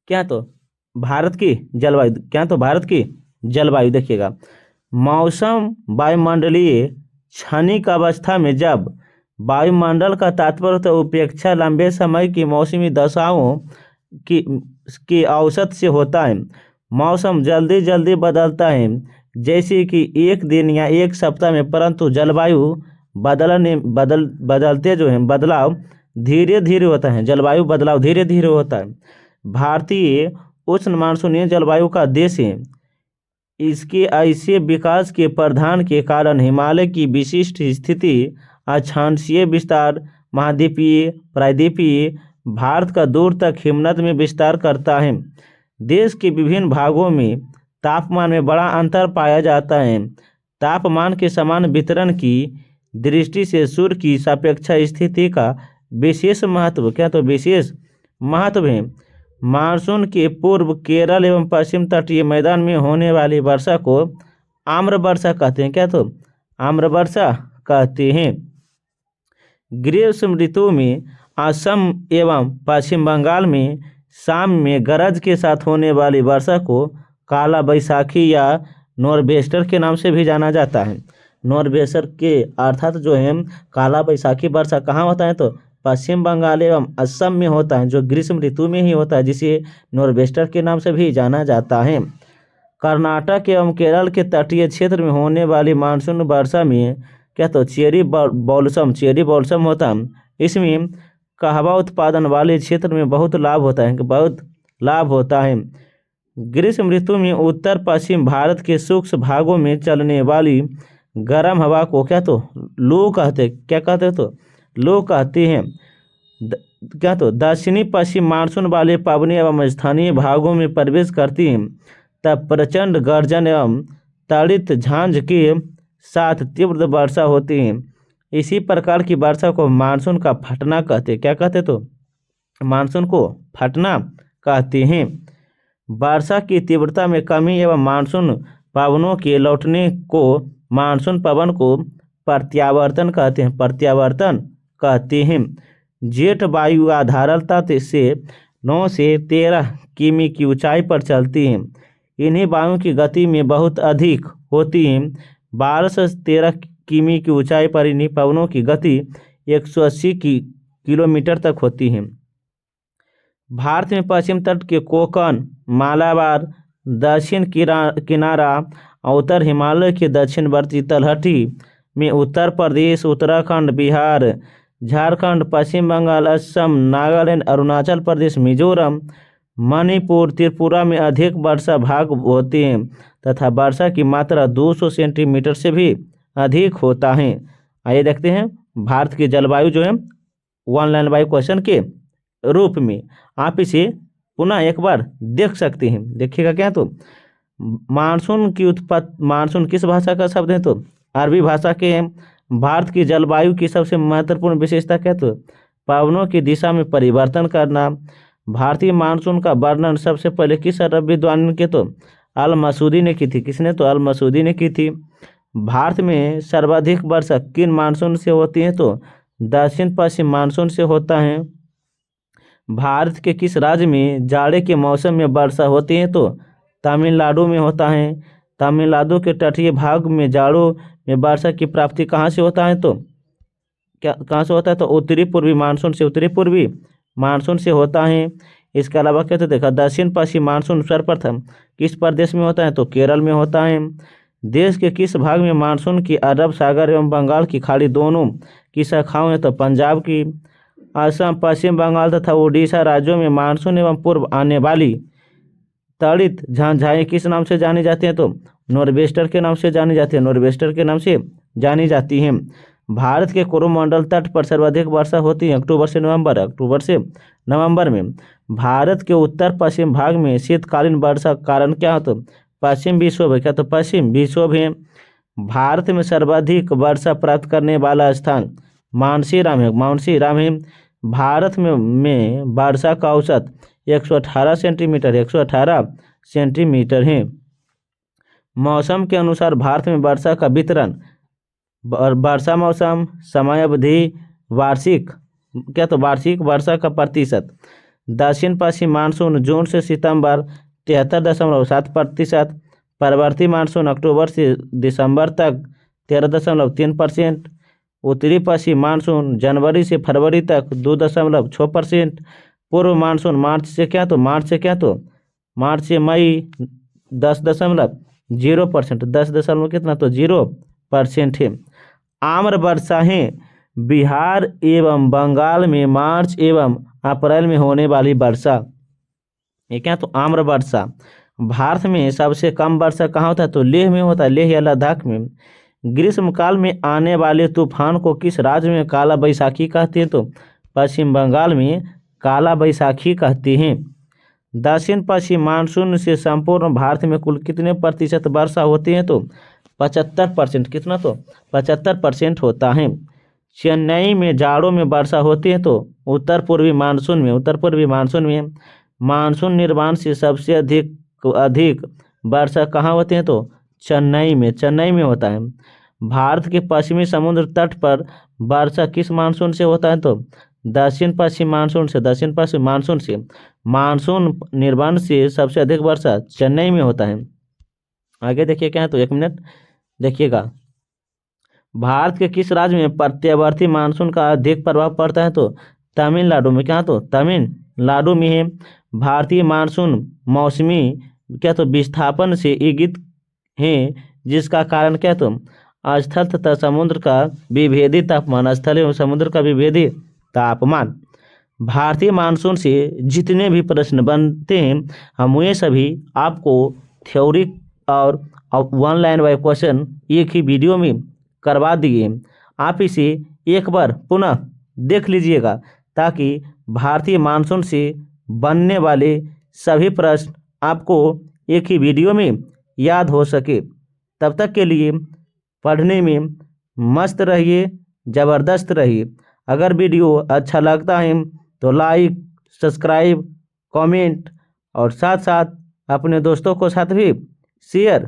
क्या तो भारत की जलवायु, क्या तो भारत की जलवायु देखिएगा। मौसम वायुमंडलीय क्षणिक अवस्था में जब वायुमंडल का तात्पर्य उपेक्षा लंबे समय की मौसमी दशाओं की की औसत से होता है। मौसम जल्दी जल्दी बदलता है, जैसे कि एक दिन या एक सप्ताह में, परंतु जलवायु बदलते जो हैं बदलाव धीरे धीरे होता है। जलवायु बदलाव धीरे धीरे होता है। भारतीय उष्ण मानसूनीय जलवायु का देश है। इसके ऐसे विकास के प्रधान के कारण हिमालय की विशिष्ट स्थिति, अक्षांशीय विस्तार, महाद्वीपीय प्रायद्वीपीय भारत का दूर तक हिमनद में विस्तार करता है। देश के विभिन्न भागों में तापमान में बड़ा अंतर पाया जाता है। तापमान के समान वितरण की दृष्टि से सूर्य की सापेक्ष स्थिति का विशेष महत्व, क्या तो विशेष महत्व है। मानसून के पूर्व केरल एवं पश्चिम तटीय मैदान में होने वाली वर्षा को आम्र वर्षा कहते हैं। क्या तो आम्र वर्षा कहते हैं। ग्रीष्म ऋतु में असम एवं पश्चिम बंगाल में शाम में गरज के साथ होने वाली वर्षा को काला बैसाखी या नॉर्वेस्टर के नाम से भी जाना जाता है। नॉर्वेस्टर के अर्थात जो है काला बैसाखी वर्षा कहाँ होता है तो पश्चिम बंगाल एवं असम में होता है, जो ग्रीष्म ऋतु में ही होता है, जिसे नॉर्वेस्टर के नाम से भी जाना जाता है। कर्नाटक एवं केरल के तटीय क्षेत्र में होने वाली मानसून वर्षा में क्या तो चेरी बॉल्सम होता है। इसमें कहवा उत्पादन वाले क्षेत्र में बहुत लाभ होता है। ग्रीष्म ऋतु में उत्तर पश्चिम भारत के सूक्ष्म भागों में चलने वाली गर्म हवा को क्या तो लू कहते हैं। क्या तो दक्षिणी पश्चिम मानसून वाले पवनी एवं स्थानीय भागों में प्रवेश करती हैं, तब प्रचंड गर्जन एवं तड़ित झांझ के साथ तीव्र वर्षा होती है। इसी प्रकार की वर्षा को मानसून का फटना कहते हैं। क्या कहते तो मानसून को फटना कहते हैं। वर्षा की तीव्रता में कमी एवं मानसून पवनों के लौटने को मानसून पवन को प्रत्यावर्तन कहते हैं। जेट वायु आधारता से 9 से 13 किमी की ऊंचाई पर चलती हैं। इन्हीं वायुओं की गति में बहुत अधिक होती है। 12 से 13 किमी की ऊंचाई पर इन्हीं पवनों की गति 180 किलोमीटर तक होती है। भारत में पश्चिम तट के कोंकण, मालाबार, दक्षिण किनारा, उत्तर हिमालय के दक्षिणवर्ती तलहटी में उत्तर प्रदेश, उत्तराखंड, बिहार, झारखंड, पश्चिम बंगाल, असम, नागालैंड, अरुणाचल प्रदेश, मिजोरम, मणिपुर, त्रिपुरा में अधिक वर्षा भाग होते हैं तथा वर्षा की मात्रा 200 सेंटीमीटर से भी अधिक होता है। आइए देखते हैं भारत की जलवायु जो है वन लाइन बाई क्वेश्चन के रूप में। आप इसे पुनः एक बार देख सकते हैं। देखिएगा क्या तो मानसून किस भाषा का शब्द है तो अरबी भाषा के हैं। भारत की जलवायु की सबसे महत्वपूर्ण विशेषता क्या तो पवनों की दिशा में परिवर्तन करना। भारतीय मानसून का वर्णन सबसे पहले किस अरब विद्वान ने किया तो अल मसूदी ने की थी। किसने तो अल मसूदी ने की थी। भारत में सर्वाधिक वर्षा किन मानसून से होती है तो दक्षिण पश्चिम मानसून से होता है। भारत के किस राज्य में जाड़े के मौसम में वर्षा होती है तो तमिलनाडु में होता है। तमिलनाडु के तटीय भाग में जाड़ों में वर्षा की प्राप्ति कहाँ से होता है तो कहाँ से होता है तो उत्तरी पूर्वी मानसून से होता है। इसके अलावा क्या तो देखा दक्षिण पश्चिम मानसून सर्वप्रथम किस प्रदेश में होता है तो केरल में होता है। देश के किस भाग में मानसून की अरब सागर एवं बंगाल की खाड़ी दोनों की शाखाओं हैं तो पंजाब की। असम, पश्चिम बंगाल तथा उड़ीसा राज्यों में मानसून एवं पूर्व आने वाली तड़ित झांझाएं किस नाम से जानी जाती हैं तो नॉर्वेस्टर के नाम से जानी जाती हैं। भारत के कोरोमंडल तट पर सर्वाधिक वर्षा होती है अक्टूबर से नवंबर में। भारत के उत्तर पश्चिम भाग में शीतकालीन वर्षा कारण क्या हो तो पश्चिम विक्षोभ है। क्या तो पश्चिम विक्षोभ है। भारत में सर्वाधिक वर्षा प्राप्त करने वाला स्थान मानसीराम है। भारत में वर्षा का औसत 118 सेंटीमीटर है। मौसम के अनुसार भारत में वर्षा का वितरण वर्षा मौसम, समय अवधि, वार्षिक वर्षा का प्रतिशत। दक्षिण पश्चिम मानसून जून से सितंबर 73.7%, पूर्ववर्ती मानसून अक्टूबर से दिसंबर तक 13.3%, उत्तरी पश्चिम मानसून जनवरी से फरवरी तक 2.6%, पूर्व मानसून मार्च से मई 10.0%, 10 दशमलव कितना तो 0% है। आम्र वर्षाएं बिहार एवं बंगाल में मार्च एवं अप्रैल में होने वाली वर्षा, ये क्या तो आम्र वर्षा। भारत में सबसे कम वर्षा कहाँ होता है तो लेह में होता है, लेह या लद्दाख में। ग्रीष्मकाल में आने वाले तूफान को किस राज्य में काला बैसाखी कहते हैं तो पश्चिम बंगाल में काला बैसाखी कहते हैं। दक्षिण पश्चिम मानसून से संपूर्ण भारत में कुल कितने प्रतिशत वर्षा होती है तो 75%, कितना तो 75% होता है। चेन्नई में जाड़ों में वर्षा होती है तो उत्तर पूर्वी मानसून में मानसून निर्माण से सबसे अधिक वर्षा कहाँ होती है तो चेन्नई में होता है। भारत के पश्चिमी समुद्र तट पर वर्षा किस मानसून से होता है तो दक्षिण पश्चिम मानसून से मानसून निर्माण से सबसे अधिक वर्षा चेन्नई में होता है। आगे देखिए क्या है तो 1 मिनट देखिएगा। भारत के किस राज्य में प्रत्यावर्ती मानसून का अधिक प्रभाव पड़ता है तो तमिलनाडु में, क्या तो तमिलनाडु में है। भारतीय मानसून मौसमी क्या तो विस्थापन से इंगित है, जिसका कारण क्या तो स्थल तथा समुद्र का विभेदी तापमान, स्थल एवं समुद्र का विभेदी तापमान। भारतीय मानसून से जितने भी प्रश्न बनते हैं हम वे सभी आपको थ्योरी और 1 लाइन बाय क्वेश्चन एक ही वीडियो में करवा दिए। आप इसे एक बार पुनः देख लीजिएगा ताकि भारतीय मानसून से बनने वाले सभी प्रश्न आपको एक ही वीडियो में याद हो सके। तब तक के लिए पढ़ने में मस्त रहिए, ज़बरदस्त रहिए। अगर वीडियो अच्छा लगता है तो लाइक, सब्सक्राइब, कमेंट और साथ साथ अपने दोस्तों को साथ भी शेयर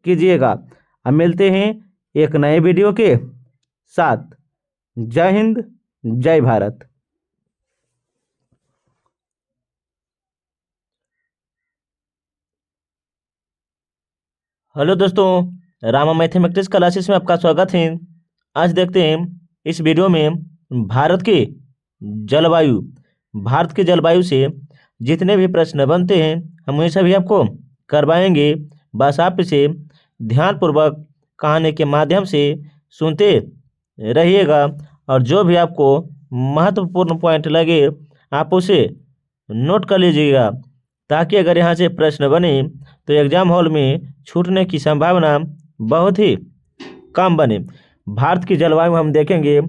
कीजिएगा। अब मिलते हैं एक नए वीडियो के साथ। जय हिंद, जय भारत। हेलो दोस्तों, रामा मैथमेटिक्स क्लासेस में आपका स्वागत है। आज देखते हैं इस वीडियो में भारत की जलवायु से जितने भी प्रश्न बनते हैं हम ये सभी आपको करवाएंगे। बस आप इसे ध्यानपूर्वक कहानी के माध्यम से सुनते रहिएगा और जो भी आपको महत्वपूर्ण पॉइंट लगे आप उसे नोट कर लीजिएगा, ताकि अगर यहाँ से प्रश्न बने तो एग्जाम हॉल में छूटने की संभावना बहुत ही कम बने। भारत की जलवायु हम देखेंगे।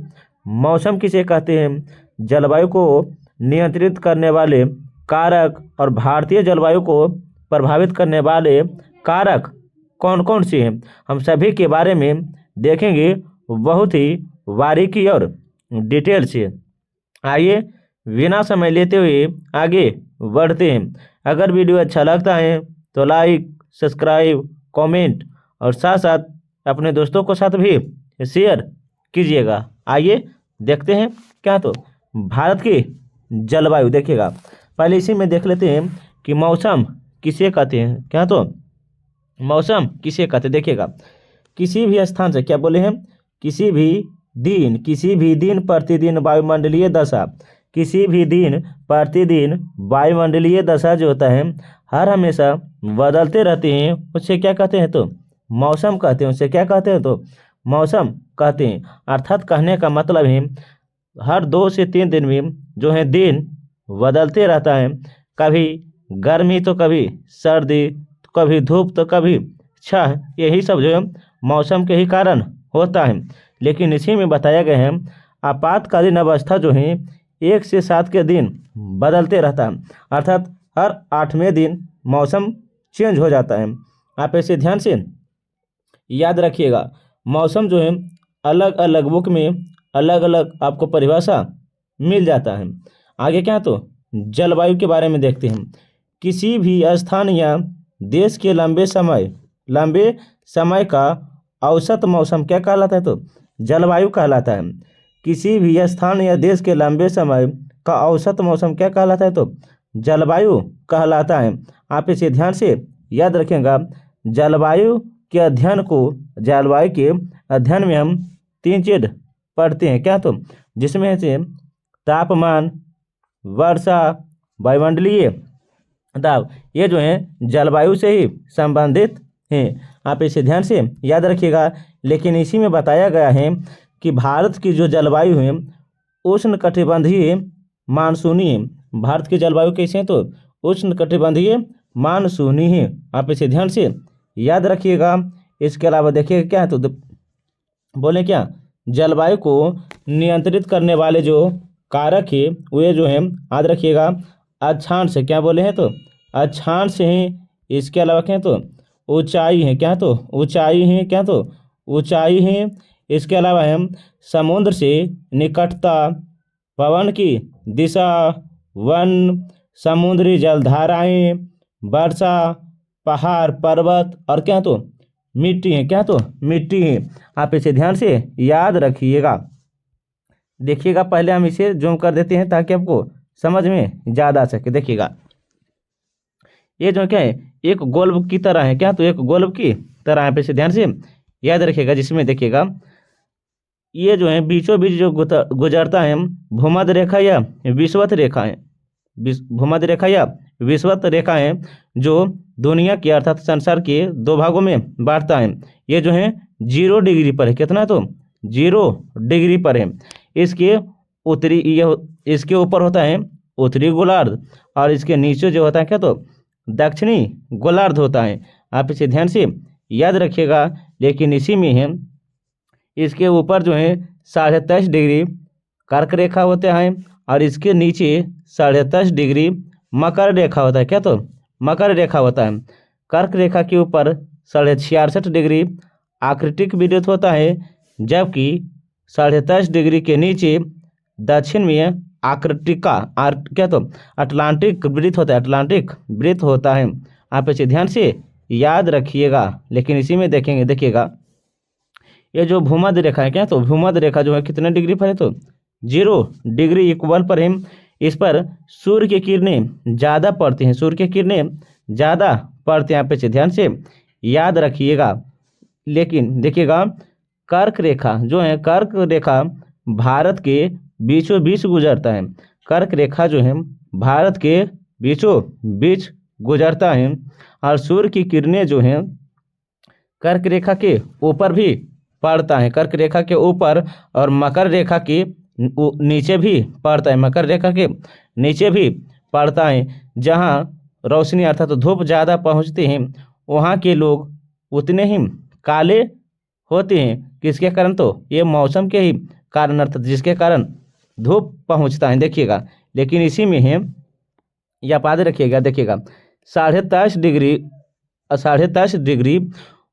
मौसम किसे कहते हैं, जलवायु को नियंत्रित करने वाले कारक और भारतीय जलवायु को प्रभावित करने वाले कारक कौन कौन से हैं, हम सभी के बारे में देखेंगे बहुत ही बारीकी और डिटेल से। आइए बिना समय लेते हुए आगे बढ़ते हैं। अगर वीडियो अच्छा लगता है तो लाइक, सब्सक्राइब, कमेंट और साथ साथ अपने दोस्तों को साथ भी शेयर कीजिएगा। आइए देखते हैं क्या तो भारत की जलवायु देखिएगा। पहले इसी में देख लेते हैं कि मौसम किसे कहते हैं। क्या तो मौसम किसे कहते हैं देखिएगा। किसी भी स्थान से क्या बोले हैं, किसी भी दिन प्रतिदिन वायुमंडलीय दशा, किसी भी दिन प्रतिदिन वायुमंडलीय दशा जो होता है हर हमेशा बदलते रहते हैं, उसे क्या कहते हैं तो मौसम कहते हैं। उसे क्या कहते हैं तो मौसम कहते हैं। अर्थात कहने का मतलब है हर 2 से 3 दिन में जो है दिन बदलते रहता है, कभी गर्मी तो कभी सर्दी, तो कभी धूप तो कभी छाह। यही सब जो है मौसम के ही कारण होता है। लेकिन इसी में बताया गया है आपातकालीन अवस्था जो है 1 से 7 के दिन बदलते रहता है, अर्थात हर 8वें दिन मौसम चेंज हो जाता है। आप ऐसे ध्यान से याद रखिएगा। मौसम जो है अलग अलग बुक में अलग अलग आपको परिभाषा मिल जाता है। आगे क्या तो जलवायु के बारे में देखते हैं। किसी भी स्थान या देश के लंबे समय का औसत मौसम क्या कहलाता है तो जलवायु कहलाता है। किसी भी स्थान या देश के लंबे समय का औसत मौसम क्या कहलाता है? तो जलवायु कहलाता है। आप इसे ध्यान से याद रखेंगे। जलवायु के अध्ययन में हम तीन चीज पढ़ते हैं, क्या? तो जिसमें से तापमान, वर्षा, वायुमंडलीय दाब, ये जो है जलवायु से ही संबंधित हैं। आप इसे ध्यान से याद रखिएगा। लेकिन इसी में बताया गया है कि भारत की जो जलवायु है उष्णकटिबंधीय मानसूनी है। भारत की जलवायु कैसे है? तो उष्णकटिबंधीय मानसूनी है। आप इसे ध्यान से याद रखिएगा। इसके अलावा देखिएगा क्या है, तो बोले क्या, जलवायु को नियंत्रित करने वाले जो कारक है वे जो है याद रखिएगा अक्षांश से, क्या बोले हैं? तो अक्षांश हैं। इसके अलावा क्या है? तो ऊंचाई है, क्या? तो ऊंचाई है, क्या? तो ऊंचाई है। इसके अलावा हम समुद्र से निकटता, पवन की दिशा, वन, समुद्री जलधाराएं, वर्षा, पहाड़, पर्वत और क्या? तो मिट्टी है, क्या? तो मिट्टी है। आप इसे ध्यान से याद रखिएगा। देखिएगा, पहले हम इसे जूम कर देते हैं ताकि आपको समझ में ज़्यादा आ सके। देखिएगा, ये जो क्या है, एक गोल्फ की तरह है, क्या? तो एक गोल्फ की तरह है। आप इसे ध्यान से याद रखिएगा। जिसमें देखिएगा ये जो है बीचों बीच जो गुजरता है भूमध्य रेखा या विषुवत रेखा है। भूमध्य रेखा या विषुवत रेखा है जो दुनिया के अर्थात संसार के दो भागों में बांटता है। ये जो है 0 डिग्री पर है। कितना? तो 0 डिग्री पर है। इसके इसके ऊपर होता है उत्तरी गोलार्ध और इसके नीचे जो होता है क्या? तो दक्षिणी गोलार्ध होता है। आप इसे ध्यान से याद रखिएगा। लेकिन इसी में है इसके ऊपर जो है 23.5 डिग्री कर्क रेखा होता है और इसके नीचे 10.5 डिग्री मकर रेखा होता है, क्या? तो मकर रेखा होता है। कर्क रेखा के ऊपर 66.5 डिग्री आर्कटिक वृत्त होता है, जबकि 23.5 डिग्री के नीचे दक्षिण में क्या? तो अटलांटिक वृत्त होता है, अटलांटिक वृत्त होता है। आप इसे ध्यान से याद रखिएगा। लेकिन इसी में देखेंगे, देखिएगा ये जो भूमध्य रेखा है, क्या? तो भूमध्य रेखा जो है कितने डिग्री पर है? तो 0 डिग्री इक्वल पर है। इस पर सूर्य की किरणें ज़्यादा पड़ती हैं, सूर्य की किरणें ज़्यादा पड़ते हैं। आप इसे ध्यान से याद रखिएगा। लेकिन देखिएगा कर्क रेखा जो है, कर्क रेखा भारत के बीचों बीच गुजरता है। कर्क रेखा जो है भारत के बीचों बीच गुजरता है और सूर्य की किरणें जो हैं कर्क रेखा के ऊपर भी पड़ता है, कर्क रेखा के ऊपर और मकर रेखा के नीचे भी पड़ता है, मकर रेखा के नीचे भी पड़ता है। जहाँ रोशनी अर्थात धूप ज़्यादा पहुँचते हैं वहाँ के लोग उतने ही काले होते हैं। किसके कारण? तो ये मौसम के ही कारण, अर्थात जिसके कारण धूप पहुँचता है। देखिएगा, लेकिन इसी में है, या याद रखिएगा, देखिएगा 10.5 डिग्री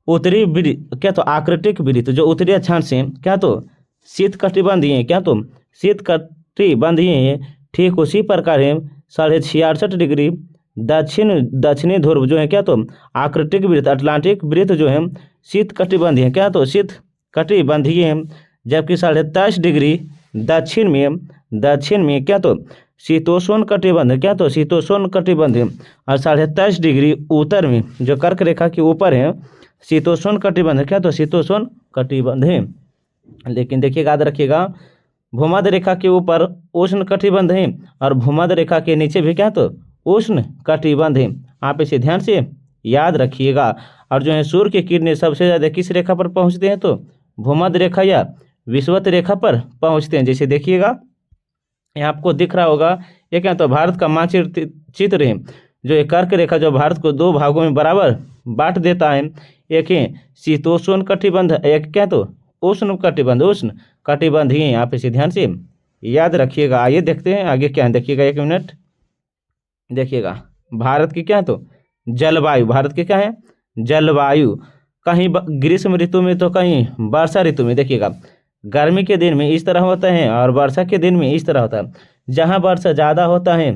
उत्तरी वृत्त, क्या? तो आर्कटिक वृत्त जो उत्तरी अक्षांश से, क्या? तो शीतकटिबंधीय, क्या? तो शीतकटिबंधीय है। ठीक उसी प्रकार है 66.5 डिग्री दक्षिणी ध्रुव जो है, क्या? तो आर्कटिक वृत्त, अटलांटिक वृत्त जो है शीतकटिबंधीय है, क्या? तो शीतकटिबंधीय है। जबकि 23.5 डिग्री दक्षिण में क्या? तो शीतोष्ण कटिबंध, क्या? तो शीतोष्ण कटिबंध है। और 23.5 डिग्री उत्तर में जो कर्क रेखा के ऊपर है शीतोष्ण कटिबंध, क्या? तो शीतोष्ण कटिबंध है। लेकिन देखिए, याद रखिएगा भूमध्य रेखा के ऊपर उष्ण कटिबंध है और भूमध्य रेखा के नीचे भी, क्या? तो उष्ण कटिबंध है। आप इसे ध्यान से याद रखिएगा। और जो है सूर्य की किरणें सबसे ज़्यादा किस रेखा पर पहुँचते हैं? तो भूमध्य रेखा या विषुवत रेखा पर पहुँचते हैं। जैसे देखिएगा यहाँ आपको दिख रहा होगा, ये क्या? तो भारत का मानचित्र है जो एक कर्क रेखा जो भारत को 2 भागों में बराबर बांट देता है। एक है शीतोष्ण कटिबंध, एक क्या? तो उष्ण कटिबंध ही है। आप इसे ध्यान से याद रखिएगा। आइए देखते हैं आगे क्या है। देखिएगा, 1 मिनट। देखिएगा भारत की, क्या? तो जलवायु, भारत की क्या है? जलवायु कहीं ग्रीष्म ऋतु में तो कहीं वर्षा ऋतु में। देखिएगा गर्मी के दिन में इस तरह होता है और वर्षा के दिन में इस तरह होता है। जहाँ वर्षा ज़्यादा होता है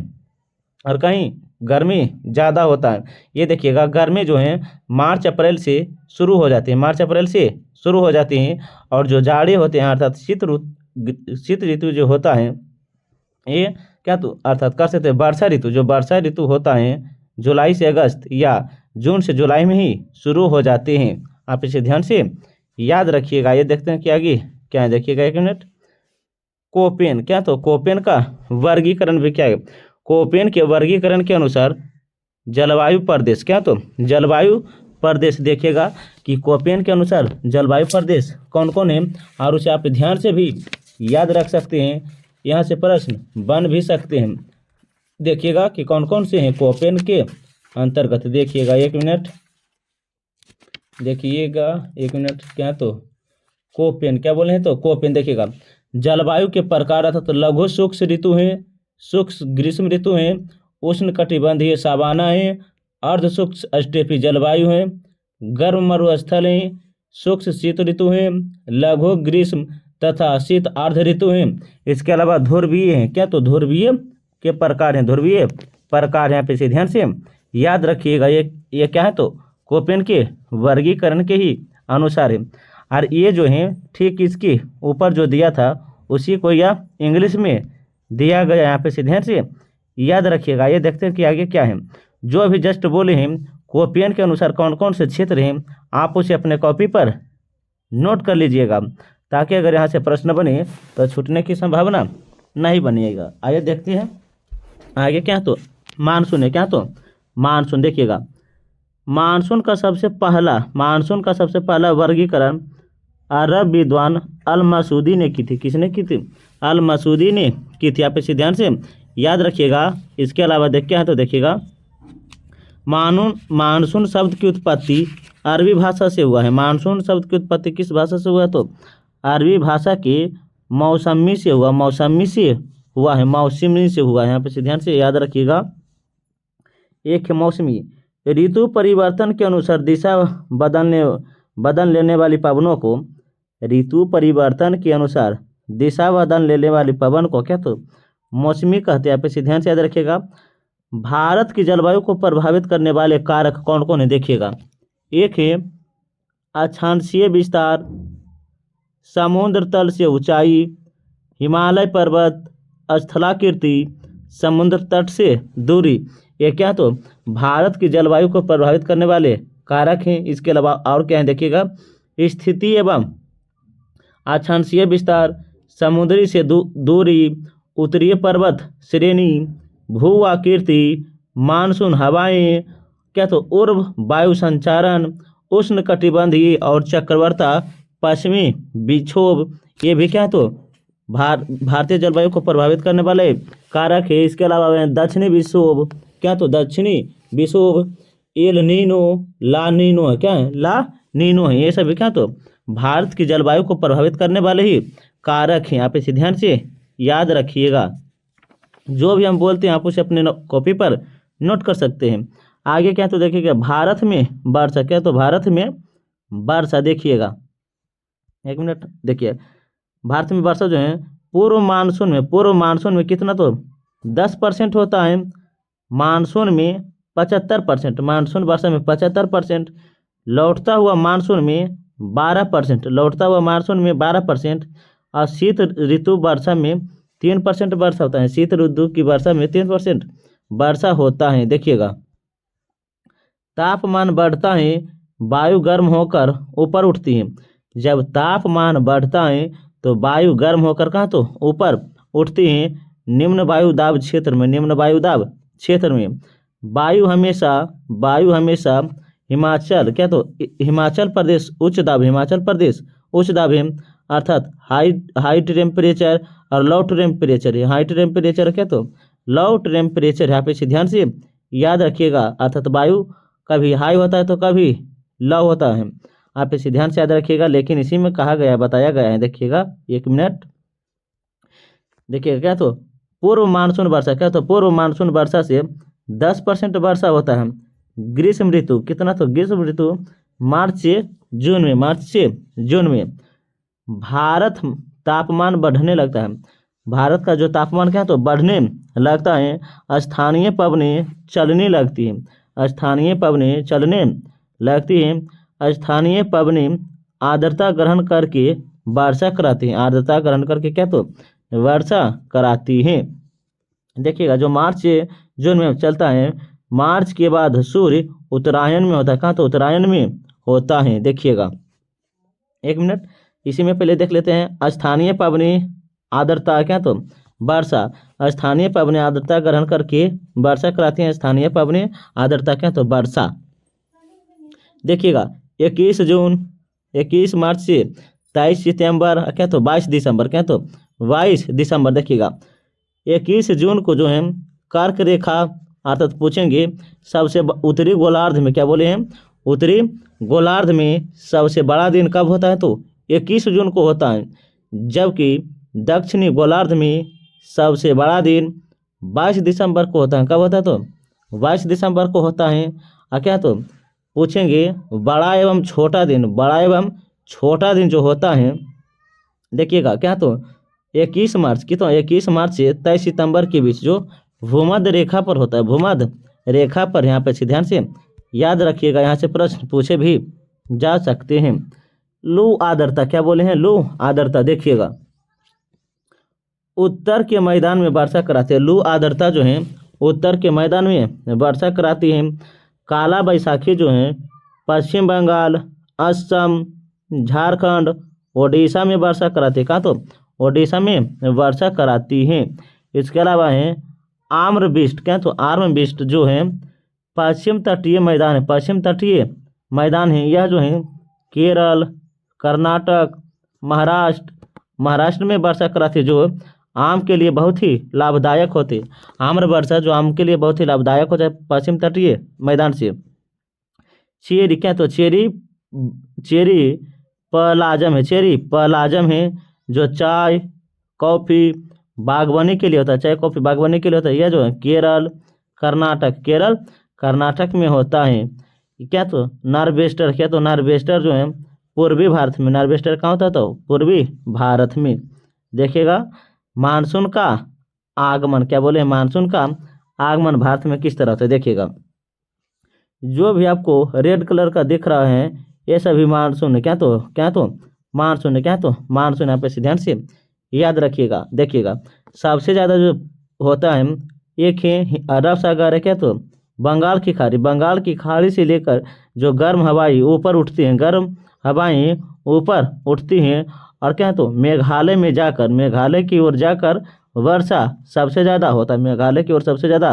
और कहीं गर्मी ज़्यादा होता है। ये देखिएगा गर्मी जो है मार्च अप्रैल से शुरू हो जाती है, मार्च अप्रैल से शुरू हो जाती हैं। और जो जाड़े होते हैं अर्थात शीत ऋतु जो होता है ये क्या तो अर्थात कर सकते हैं वर्षा ऋतु, जो वर्षा ऋतु होता है जुलाई से अगस्त या जून से जुलाई में ही शुरू हो जाते हैं। आप इसे ध्यान से याद रखिएगा। ये देखते हैं कि आगे क्या है, देखिएगा 1 मिनट। कोपेन, क्या तो कोपेन का वर्गीकरण भी क्या है, कोपेन के वर्गीकरण के अनुसार जलवायु प्रदेश, क्या तो जलवायु प्रदेश देखिएगा कि कोपेन के अनुसार जलवायु प्रदेश कौन कौन है, और उसे आप ध्यान से भी याद रख सकते हैं, यहाँ से प्रश्न बन भी सकते हैं। देखिएगा कि कौन कौन से हैं कोपेन के अंतर्गत। देखिएगा 1 मिनट, देखिएगा 1 मिनट। क्या तो कोपेन क्या बोले हैं, तो कोपेन देखिएगा जलवायु के प्रकार अर्थात तो लघु शुष्क ऋतु हैं, शुष्क ग्रीष्म ऋतु हैं, उष्ण कटिबंधीय सावाना है, अर्ध शुष्क स्टेपी जलवायु है, गर्म मरुस्थल है, शुष्क शीत ऋतु है, लघु ग्रीष्म तथा शीत अर्ध ऋतु है। इसके अलावा ध्रुवीय हैं, क्या तो ध्रुवीय के प्रकार हैं, ध्रुवीय प्रकार यहाँ पे से ध्यान से याद रखिएगा। ये क्या है, तो कोपेन के वर्गीकरण के ही अनुसार है। और ये जो है ठीक इसके ऊपर जो दिया था उसी को यह इंग्लिश में दिया गया, यहाँ पे से ध्यान से याद रखिएगा। ये देखते हैं कि आगे क्या है, जो अभी जस्ट बोले हैं कोपेन के अनुसार कौन कौन से क्षेत्र हैं, आप उसे अपने कॉपी पर नोट कर लीजिएगा, ताकि अगर यहाँ से प्रश्न बने तो छूटने की संभावना नहीं बनिएगा। आइए देखते हैं आगे क्या, तो मानसून है, क्या तो मानसून देखिएगा। मानसून का सबसे पहला वर्गीकरण अरब विद्वान अल मसूदी ने की थी। किसने की थी, अल मसूदी ने की थी। आप इसे ध्यान से याद रखिएगा। इसके अलावा देखिए हैं तो देखिएगा मानसून शब्द की उत्पत्ति अरबी भाषा से हुआ है। मानसून शब्द की उत्पत्ति किस भाषा से हुआ है, तो अरबी भाषा के मौसमी से हुआ, मौसमी से हुआ है, मौसमी से हुआ है। यहाँ पे से ध्यान से याद रखिएगा। एक है मौसमी, ऋतु परिवर्तन के अनुसार दिशा बदल लेने वाली पवनों को, ऋतु परिवर्तन के अनुसार दिशा बदल लेने वाली पवन को क्या तो मौसमी कहते हैं। आप इसे ध्यान से याद रखिएगा। भारत की जलवायु को प्रभावित करने वाले कारक कौन कौन है, देखिएगा। एक है अक्षांशीय विस्तार, समुद्र तल से ऊंचाई, हिमालय पर्वत, स्थलाकृति, समुद्र तट से दूरी। ये क्या तो भारत की जलवायु को प्रभावित करने वाले कारक हैं। इसके अलावा और क्या है देखिएगा, स्थिति एवं अक्षांशीय विस्तार, समुद्री से दूरी, उत्तरीय पर्वत श्रेणी, भू आकृति, मानसून हवाएं, क्या तो उर्व वायु संचारण, उष्ण कटिबंधीय और चक्रवाता पश्चिमी विक्षोभ। ये भी क्या तो भारतीय जलवायु को प्रभावित करने वाले कारक है। इसके अलावा दक्षिणी विक्षोभ, क्या तो दक्षिणी विक्षोभ, एल नीनो, ला नीनो है, क्या है ला नीनो है। ये सभी क्या तो भारत की जलवायु को प्रभावित करने वाले ही कारक हैं। आप इसे ध्यान से याद रखिएगा। जो भी हम बोलते हैं आप उसे अपने कॉपी पर नोट कर सकते हैं। आगे क्या तो देखिएगा भारत में वर्षा, क्या तो भारत में वर्षा देखिएगा। 1 मिनट देखिए, भारत में वर्षा जो है पूर्व मानसून में कितना तो 10% होता है, मानसून में 75%, मानसून वर्षा में 75%, लौटता हुआ मानसून में 12%, और शीत ऋतु वर्षा में 3% वर्षा होता है। शीत ऋतु की वर्षा में 3% वर्षा होता है। देखिएगा तापमान बढ़ता है, वायु गर्म होकर ऊपर उठती है। जब तापमान बढ़ता है तो वायु गर्म होकर कहाँ तो ऊपर उठती है। निम्न वायु दाब क्षेत्र में वायु हमेशा हिमाचल प्रदेश उच्च दाब है, अर्थात हाई टेम्परेचर और लो टेम्परेचर है। हाई टेम्परेचर क्या तो लो टेम्परेचर। यहाँ पे इसे ध्यान से याद रखिएगा। अर्थात वायु कभी हाई होता है तो कभी लो होता है। आप इसे ध्यान से याद रखिएगा। लेकिन इसी में बताया गया है देखिएगा 1 मिनट देखिएगा। क्या तो पूर्व मानसून वर्षा, क्या तो पूर्व मानसून वर्षा से 10% वर्षा होता है। ग्रीष्म ऋतु कितना तो ग्रीष्म ऋतु मार्च से जून में भारत तापमान बढ़ने लगता है। भारत का जो तापमान क्या है तो बढ़ने लगता है। स्थानीय पवनें चलने लगती हैं। स्थानीय पवनें आर्द्रता ग्रहण करके वर्षा कराती हैं। क्या तो वर्षा कराती हैं। देखिएगा जो मार्च जून में चलता है, मार्च के बाद सूर्य उत्तरायण में होता है। कहाँ? तो उत्तरायण में होता है। देखिएगा 1 मिनट, इसी में पहले देख लेते हैं स्थानीय पावनी आर्द्रता। क्या? तो वर्षा। स्थानीय पावनी आर्द्रता ग्रहण करके वर्षा कराती हैं। स्थानीय पावनी आर्द्रता क्या? तो वर्षा। देखिएगा 21 जून, 21 मार्च से 23 सितंबर, क्या? तो 22 दिसंबर, क्या? तो 22 दिसंबर। देखिएगा 21 जून को जो है कर्क रेखा अर्थात पूछेंगे सबसे उत्तरी गोलार्ध में, क्या बोले हैं? उत्तरी गोलार्ध में सबसे बड़ा दिन कब होता है? तो 21 जून को होता है। जबकि दक्षिणी गोलार्ध में सबसे बड़ा दिन 22 दिसंबर को होता है। कब होता है? तो 22 दिसंबर को होता है। और क्या? तो पूछेंगे बड़ा एवं छोटा दिन, बड़ा एवं छोटा दिन जो होता है, देखिएगा क्या? तो 21 मार्च की, तो 21 मार्च से 23 सितंबर के बीच जो भूमध्य रेखा पर होता है, भूमध्य रेखा पर। यहाँ पे ध्यान से याद रखिएगा, यहाँ से प्रश्न पूछे भी जा सकते हैं। लू आर्द्रता, क्या बोले हैं? लू आर्द्रता। देखिएगा उत्तर के मैदान में वर्षा कराते हैं। लू आर्द्रता जो है उत्तर के मैदान में वर्षा कराती है। काला बैसाखी जो है पश्चिम बंगाल, असम, झारखंड, ओडिशा में वर्षा कराती है। कहाँ? तो ओडिशा में वर्षा कराती है। इसके अलावा है आम्रविष्ट। क्या? तो आम्रविष्ट जो है पश्चिम तटीय मैदान है, पश्चिम तटीय मैदान है। यह जो है केरल, कर्नाटक, महाराष्ट्र में वर्षा कराती है, जो आम के लिए बहुत ही लाभदायक होती है। आम्र वर्षा जो आम के लिए बहुत ही लाभदायक होता है पश्चिम तटीय मैदान से। चेरी, क्या? तो चेरी पलाजम है, चेरी पलाजम है, जो चाय कॉफ़ी बागवानी के लिए होता है, चाय कॉफ़ी बागवानी के लिए होता है। यह जो है केरल कर्नाटक में होता है। क्या? तो नार्वेस्टर, क्या? तो नार्वेस्टर जो है पूर्वी भारत में, नार्वेस्टर कहाँ होता है? तो पूर्वी भारत में। देखिएगा मानसून का आगमन, क्या बोले? मानसून का आगमन भारत में किस तरह से? देखिएगा जो भी आपको रेड कलर का दिख रहा है ये सभी मानसून है। क्या? तो मानसून है। क्या? तो मानसून। यहाँ पे ध्यान से याद रखिएगा। देखिएगा सबसे ज़्यादा जो होता है एक है अरब सागर है। क्या? तो बंगाल की खाड़ी से लेकर जो गर्म हवाएं ऊपर उठती हैं, गर्म हवाएं ऊपर उठती हैं, और क्या? तो मेघालय की ओर जाकर वर्षा सबसे ज़्यादा होता है। मेघालय की ओर सबसे ज़्यादा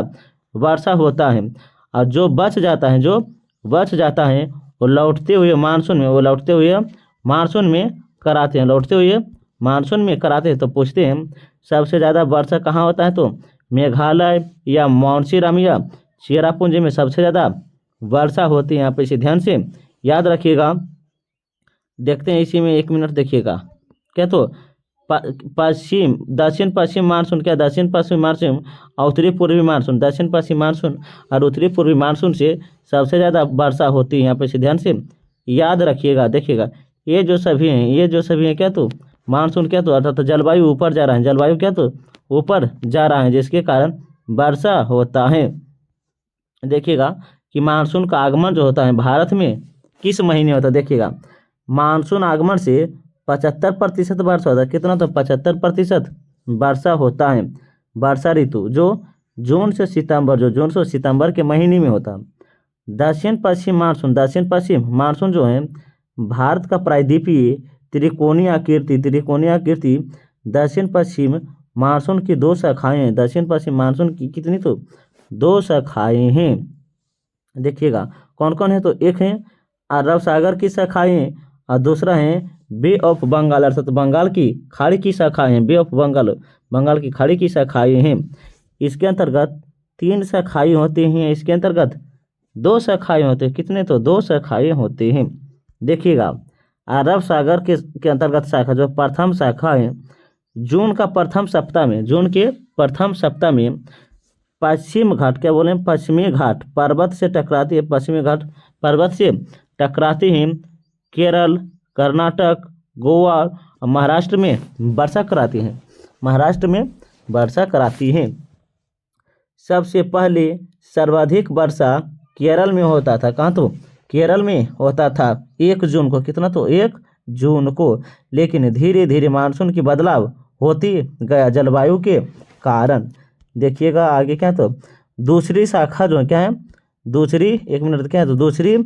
वर्षा होता है। और जो बच जाता है वो लौटते हुए मानसून में कराते हैं, तो पूछते हैं सबसे ज़्यादा वर्षा कहाँ होता है? तो मेघालय या मौनसीराम या चेरापूंजी में सबसे ज़्यादा वर्षा होती है। यहाँ पे इसे ध्यान से याद रखिएगा। देखते हैं इसी में 1 मिनट। देखिएगा क्या? तो दक्षिण पश्चिम मानसून, क्या? दक्षिण पश्चिम मानसून और उत्तरी पूर्वी मानसून, दक्षिण पश्चिम मानसून और उत्तरी पूर्वी मानसून से सबसे ज़्यादा वर्षा होती है। यहाँ पे ध्यान से याद रखिएगा। देखिएगा ये जो सभी हैं क्या? तो मानसून, क्या? तो अर्थात जलवायु ऊपर जा रहा है, जलवायु क्या? तो ऊपर जा रहा है, जिसके कारण वर्षा होता है। देखिएगा कि मानसून का आगमन जो होता है भारत में किस महीने होता है? देखिएगा मानसून आगमन से 75% वर्षा होता है। कितना? तो 75% वर्षा होता है। वर्षा ऋतु जो जून से सितंबर के महीने में होता है। दक्षिण पश्चिम मानसून जो है भारत का प्रायद्वीपीय त्रिकोणीय आकृति दक्षिण पश्चिम मानसून की 2 शाखाएं हैं। दक्षिण पश्चिम मानसून की कितनी? तो 2 शाखाएं हैं। देखिएगा कौन कौन है? तो एक है अरब सागर की शाखाएं और दूसरा है बे ऑफ बंगाल, अर्थात बंगाल की खाड़ी की शाखाएं हैं। बे ऑफ बंगाल की खाड़ी की शाखाएं हैं। इसके अंतर्गत 3 शाखाएं होती हैं, इसके अंतर्गत 2 शाखाएं होते हैं। कितने? तो 2 शाखाएं होते हैं। देखिएगा अरब सागर के अंतर्गत शाखा जो प्रथम शाखा है जून के प्रथम सप्ताह में पश्चिम घाट, क्या बोले? पश्चिमी घाट पर्वत से टकराती है, पश्चिमी घाट पर्वत से टकराती हैं। केरल, कर्नाटक, गोवा और महाराष्ट्र में वर्षा कराती हैं। सबसे पहले सर्वाधिक वर्षा केरल में होता था। कहाँ? तो केरल में होता था 1 जून को। कितना? तो 1 जून को। लेकिन धीरे धीरे मानसून की बदलाव होती गया जलवायु के कारण। देखिएगा आगे क्या तो दूसरी शाखा जो है क्या है, दूसरी एक मिनट क्या है तो दूसरी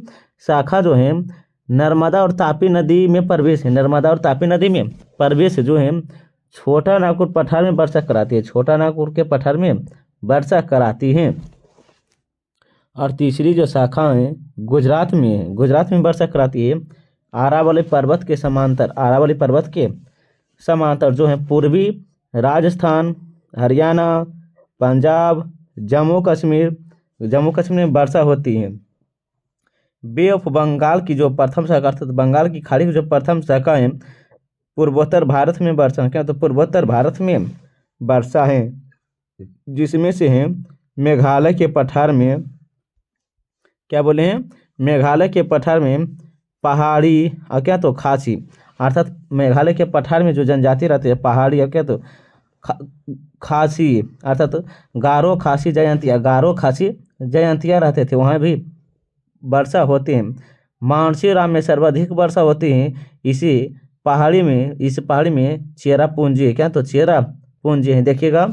शाखा जो है नर्मदा और तापी नदी में प्रवेश है, नर्मदा और तापी नदी में प्रवेश जो है छोटा नागपुर पठार में वर्षा कराती है, छोटा नागपुर के पठार में वर्षा कराती है। और तीसरी जो शाखा है गुजरात में है, गुजरात में वर्षा कराती है अरावली पर्वत के समांतर, अरावली पर्वत के समांतर जो है पूर्वी राजस्थान, हरियाणा, पंजाब, जम्मू कश्मीर में वर्षा होती है। बे ऑफ बंगाल की जो प्रथम शाखा अर्थात बंगाल की खाड़ी की जो प्रथम शाखा है पूर्वोत्तर भारत में वर्षा क्या तो पूर्वोत्तर भारत में वर्षा है, जिसमें से है मेघालय के पठार में क्या बोले हैं, मेघालय के पठार में पहाड़ी और क्या तो खासी, अर्थात मेघालय के पठार में जो जनजाति रहते हैं पहाड़ी और क्या तो खासी अर्थात गारो खासी जयंतिया, गारो खासी जयंतिया रहते थे, वहाँ भी वर्षा होती है। मानसीराम में सर्वाधिक वर्षा होती है इस पहाड़ी में चेरा पूंजी है क्या तो चेरा पूंजी है। देखिएगा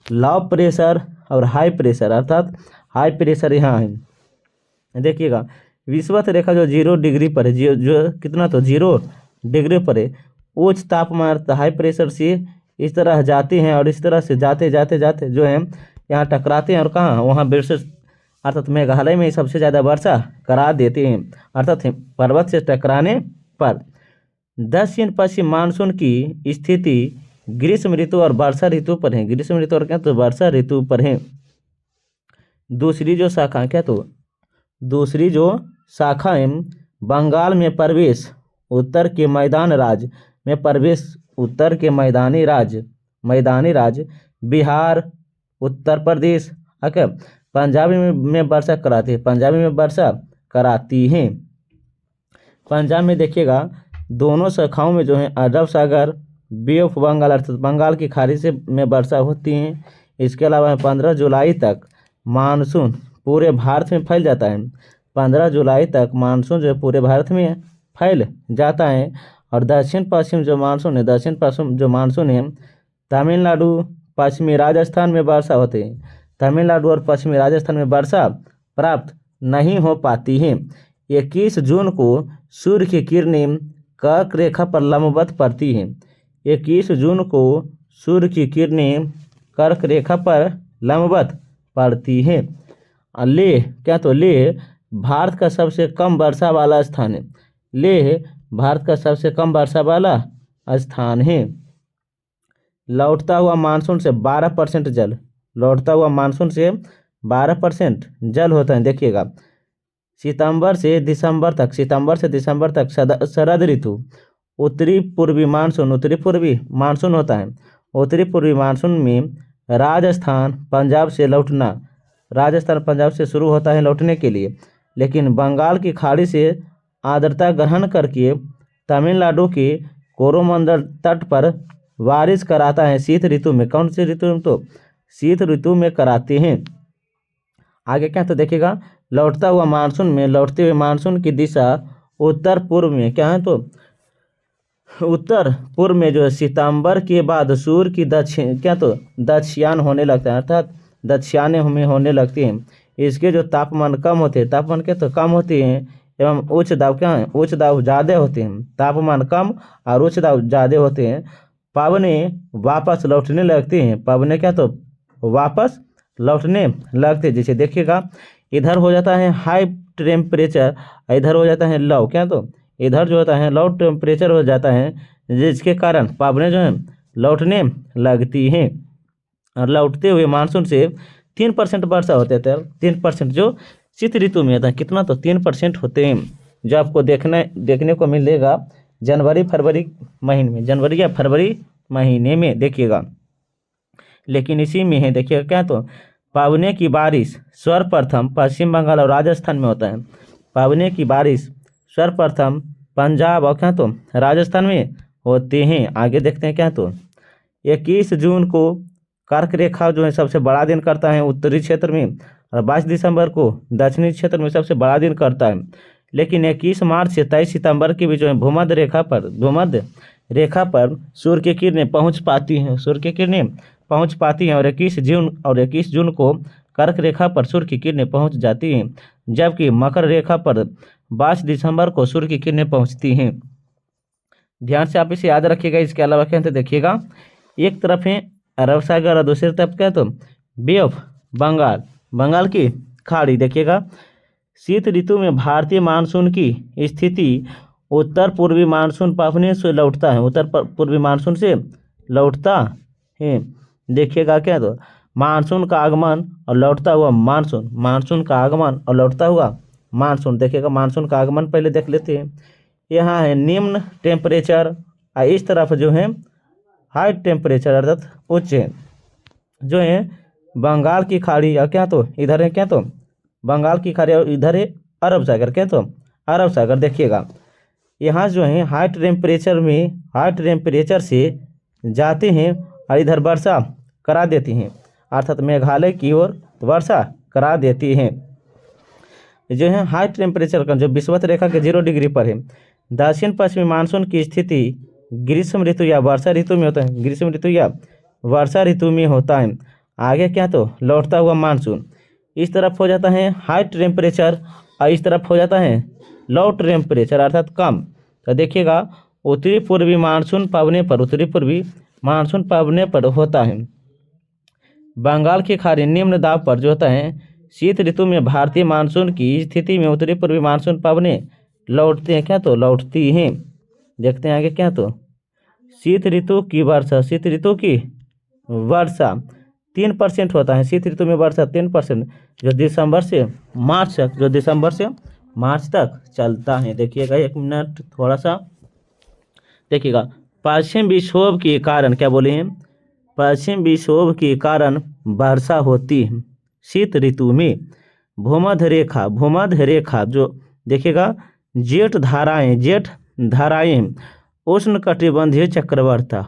लो प्रेशर और हाई प्रेशर अर्थात हाई प्रेशर यहाँ है। देखिएगा विषुवत रेखा जो 0 डिग्री पर है, जो कितना तो 0 डिग्री पर है, उच्च तापमान हाई प्रेशर से इस तरह जाते हैं और इस तरह से जाते जाते जाते जो है यहाँ टकराते हैं और कहाँ वहाँ विशेष अर्थात मेघालय में सबसे ज़्यादा वर्षा करा देते हैं, अर्थात पर्वत से टकराने पर। दक्षिण पश्चिम मानसून की स्थिति ग्रीष्म ऋतु और वर्षा ऋतु पर है, ग्रीष्म ऋतु और क्या तो वर्षा ऋतु पर है। दूसरी जो शाखा क्या तो दूसरी जो शाखा है बंगाल में प्रवेश, उत्तर के मैदान राज्य में प्रवेश, उत्तर के मैदानी राज्य बिहार, उत्तर प्रदेश ओके पंजाबी में वर्षा कराती है, पंजाबी में वर्षा कराती हैं। पंजाब में देखिएगा दोनों शाखाओं में जो है अरब सागर, बे ऑफ बंगाल अर्थात बंगाल की खाड़ी से में वर्षा होती हैं। इसके अलावा 15 जुलाई तक मानसून पूरे भारत में फैल जाता है, 15 जुलाई तक मानसून जो है पूरे भारत में फैल जाता है। और दक्षिण पश्चिम जो मानसून है, दक्षिण पश्चिम जो मानसून है तमिलनाडु, पश्चिमी राजस्थान में वर्षा होती है, तमिलनाडु और पश्चिमी राजस्थान में वर्षा प्राप्त नहीं हो पाती है। 21 जून को सूर्य की किरणें कर्क रेखा पर लंबवत पड़ती हैं, 21 जून को सूर्य की किरणें कर्क रेखा पर लंबवत पड़ती हैं। लेह क्या तो लेह भारत का सबसे कम वर्षा वाला स्थान है, लेह भारत का सबसे कम वर्षा वाला स्थान है। लौटता हुआ मानसून से 12% जल, लौटता हुआ मानसून से 12% जल होता है। देखिएगा सितंबर से दिसंबर तक शरद ऋतु, उत्तरी पूर्वी मानसून होता है। उत्तरी पूर्वी मानसून में राजस्थान पंजाब से शुरू होता है लौटने के लिए, लेकिन बंगाल की खाड़ी से आर्द्रता ग्रहण करके तमिलनाडु के कोरोमंडल तट पर बारिश कराता है शीत ऋतु में। कौन सी ऋतु में तो शीत ऋतु में कराते हैं। आगे क्या तो देखिएगा लौटते हुए मानसून की दिशा उत्तर पूर्व में क्या है तो उत्तर पूर्व में जो है सितंबर के बाद सूर्य की दक्षिणायन होने लगता है, अर्थात दक्षिणायन में होने लगती हैं। इसके जो तापमान कम होते हैं, तापमान के तो कम होते हैं एवं उच्च दाब क्या है, उच्च दाब ज़्यादा होते हैं। तापमान कम और उच्च दाब ज़्यादा होते हैं। पवनें वापस लौटने लगती हैं, पवनें क्या तो वापस लौटने लगते हैं। जैसे देखिएगा इधर हो जाता है हाई टेम्परेचर, इधर हो जाता है लो क्या तो इधर जो होता है लो टेम्परेचर हो जाता है, जिसके कारण पवनें जो हैं लौटने लगती हैं। और लौटते हुए मानसून से 3% वर्षा होते थे, 3% जो शीत ऋतु में होता है, कितना तो 3% होते हैं, जो आपको देखने को मिलेगा जनवरी या फरवरी महीने में देखिएगा। लेकिन इसी में है देखिएगा क्या तो पवने की बारिश सर्वप्रथम पश्चिम बंगाल और राजस्थान में होता है। पवने की बारिश सर्वप्रथम पंजाब और क्या तो राजस्थान में होते हैं। आगे देखते हैं क्या तो 21 जून को कर्क रेखा जो है सबसे बड़ा दिन करता है उत्तरी क्षेत्र में, और 22 दिसंबर को दक्षिणी क्षेत्र में सबसे बड़ा दिन करता है। लेकिन 21 मार्च से 23 सितंबर के बीच जो है भूमध्य रेखा पर सूर्य की किरणें पहुंच पाती हैं, सूर्य की किरणें पहुंच पाती हैं, और 21 जून को कर्क रेखा पर सूर्य की किरणें पहुंच जाती हैं, जबकि मकर रेखा पर 22 दिसंबर को सूर्य की किरणें पहुंचती हैं। ध्यान से आप इसे याद रखिएगा। इसके अलावा क्या है देखिएगा, एक तरफ है अरब सागर और दूसरी तरफ क्या तो बे ऑफ बंगाल, बंगाल की खाड़ी। देखिएगा, शीत ऋतु में भारतीय मानसून की स्थिति उत्तर पूर्वी मानसून पहुंचने से लौटता है, उत्तर पूर्वी मानसून से लौटता है। देखिएगा क्या तो मानसून का आगमन और लौटता हुआ मानसून, मानसून का आगमन और लौटता हुआ मानसून। देखिएगा, मानसून का आगमन पहले देख लेते हैं। यहाँ है निम्न टेम्परेचर, और इस तरफ जो है हाई टेम्परेचर अर्थात उच्च है, जो है बंगाल की खाड़ी, और क्या तो इधर है क्या तो बंगाल की खाड़ी, और इधर है अरब सागर, क्या तो अरब सागर। देखिएगा, यहाँ जो है हाई टेम्परेचर से जाते हैं और इधर वर्षा करा देती हैं, अर्थात मेघालय की ओर वर्षा करा देती हैं। जो है हाई टेम्परेचर का जो विषुवत रेखा के 0 डिग्री पर है। दक्षिण पश्चिमी मानसून की स्थिति ग्रीष्म ऋतु या वर्षा ऋतु में होता है, ग्रीष्म ऋतु या वर्षा ऋतु में होता है। आगे क्या तो लौटता हुआ मानसून, इस तरफ हो जाता है हाई टेम्परेचर और इस तरफ हो जाता है लो टेम्परेचर अर्थात कम। तो देखिएगा, उत्तरी पूर्वी मानसून पवने पर, उत्तरी पूर्वी मानसून पवने पर होता है। बंगाल की खाड़ी निम्न दाब पर जो होता है, शीत ऋतु में भारतीय मानसून की स्थिति में उत्तरी पूर्वी मानसून पवने लौटते हैं, क्या तो लौटती हैं। देखते हैं आगे क्या तो शीत ऋतु की वर्षा, शीत ऋतु की वर्षा 3% होता है, शीत ऋतु में वर्षा 3%, जो दिसंबर से मार्च तक, जो दिसंबर से मार्च तक चलता है। देखिएगा, एक मिनट थोड़ा सा देखिएगा। पश्चिम विक्षोभ के कारण क्या बोले हैं, पश्चिम विक्षोभ के कारण वर्षा होती है शीत ऋतु में। भूमध्य रेखा जो देखिएगा जेठ धाराएं उष्णकटिबंधीय चक्रवाता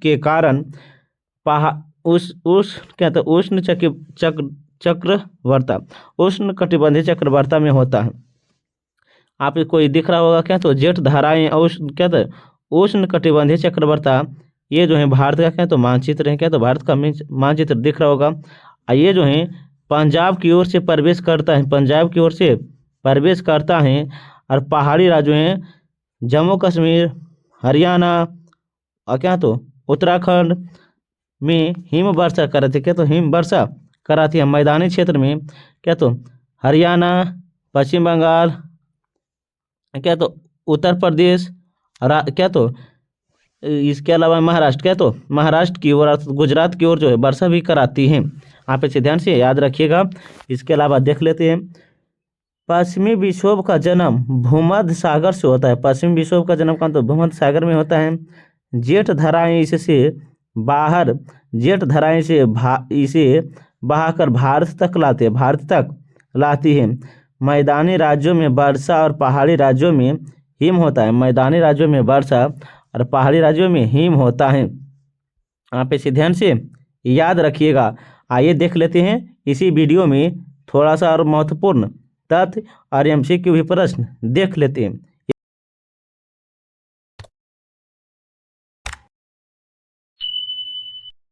के कारण उष्णकटिबंधीय चक्रवाता में होता है। आप कोई दिख रहा होगा क्या तो जेठ धाराएं क्या तो उष्णकटिबंधीय चक्रवाता, ये जो है भारत का क्या तो मानचित्र है, क्या तो भारत का मानचित्र दिख रहा होगा। ये जो है पंजाब की ओर से प्रवेश करता है, पंजाब की ओर से प्रवेश करता है, और पहाड़ी राज्यों हैं जम्मू कश्मीर, हरियाणा और क्या तो उत्तराखंड में हिम वर्षा कराती है, क्या तो हिम वर्षा कराती है। मैदानी क्षेत्र में क्या तो हरियाणा, पश्चिम बंगाल, क्या तो उत्तर प्रदेश, क्या तो इसके अलावा महाराष्ट्र, क्या तो महाराष्ट्र की ओर गुजरात की ओर जो है वर्षा भी कराती हैं। आप इसे ध्यान से याद रखिएगा। इसके अलावा देख लेते हैं, पश्चिमी विक्षोभ का जन्म भूमध्य सागर से होता है, पश्चिमी विक्षोभ का जन्म कहाँ तो भूमध्य सागर में होता है। जेठ धाराएं इसे बहाकर भारत तक लाती है। मैदानी राज्यों में वर्षा और पहाड़ी राज्यों में हिम होता है, मैदानी राज्यों में वर्षा और पहाड़ी राज्यों में हिम होता है। आप इसे ध्यान से याद रखिएगा। आइए देख लेते हैं इसी वीडियो में थोड़ा सा और महत्वपूर्ण तथ्य और एमसीक्यू भी प्रश्न देख लेते हैं।